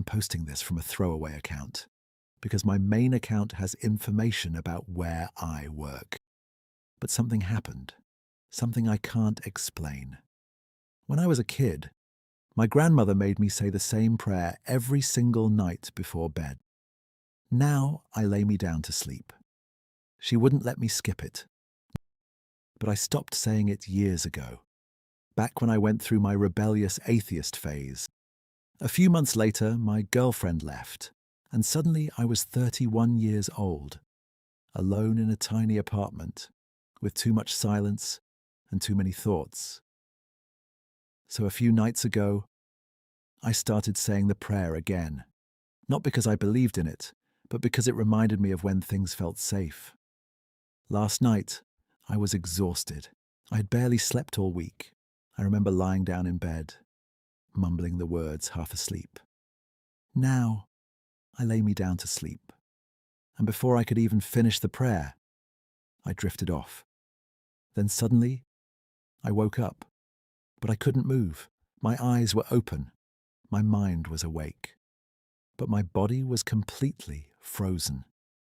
I'm posting this from a throwaway account because my main account has information about where I work. But something happened, something I can't explain. When I was a kid, my grandmother made me say the same prayer every single night before bed. Now I lay me down to sleep. She wouldn't let me skip it, but I stopped saying it years ago, back when I went through my rebellious atheist phase. A few months later, my girlfriend left, and suddenly I was 31 years old, alone in a tiny apartment, with too much silence and too many thoughts. So a few nights ago, I started saying the prayer again, not because I believed in it, but because it reminded me of when things felt safe. Last night, I was exhausted. I had barely slept all week. I remember lying down in bed, mumbling the words half asleep. Now, I lay me down to sleep, and before I could even finish the prayer, I drifted off. Then suddenly, I woke up, but I couldn't move. My eyes were open. My mind was awake. But my body was completely frozen.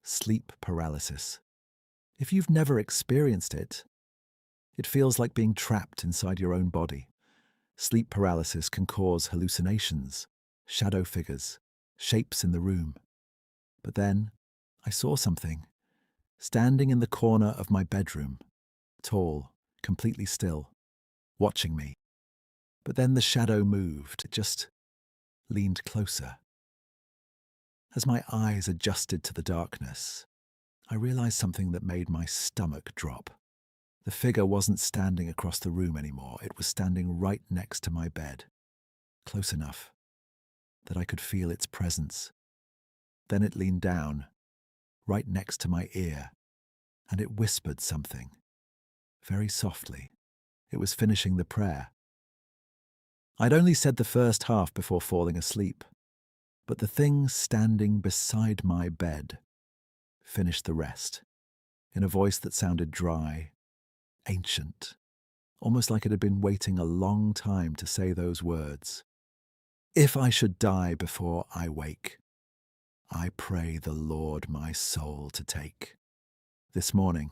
Sleep paralysis. If you've never experienced it, it feels like being trapped inside your own body. Sleep paralysis can cause hallucinations, shadow figures, shapes in the room. But then I saw something, standing in the corner of my bedroom, tall, completely still, watching me. But then the shadow moved, it just leaned closer. As my eyes adjusted to the darkness, I realized something that made my stomach drop. The figure wasn't standing across the room anymore. It was standing right next to my bed, close enough that I could feel its presence. Then it leaned down, right next to my ear, and it whispered something, very softly. It was finishing the prayer. I'd only said the first half before falling asleep, but the thing standing beside my bed finished the rest, in a voice that sounded dry, ancient, almost like it had been waiting a long time to say those words. If I should die before I wake, I pray the Lord my soul to take. This morning,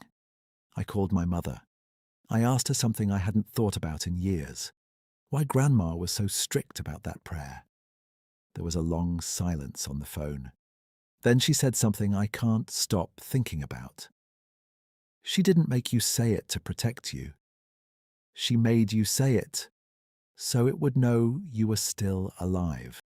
I called my mother. I asked her something I hadn't thought about in years. Why Grandma was so strict about that prayer. There was a long silence on the phone. Then she said something I can't stop thinking about. She didn't make you say it to protect you. She made you say it so it would know you were still alive.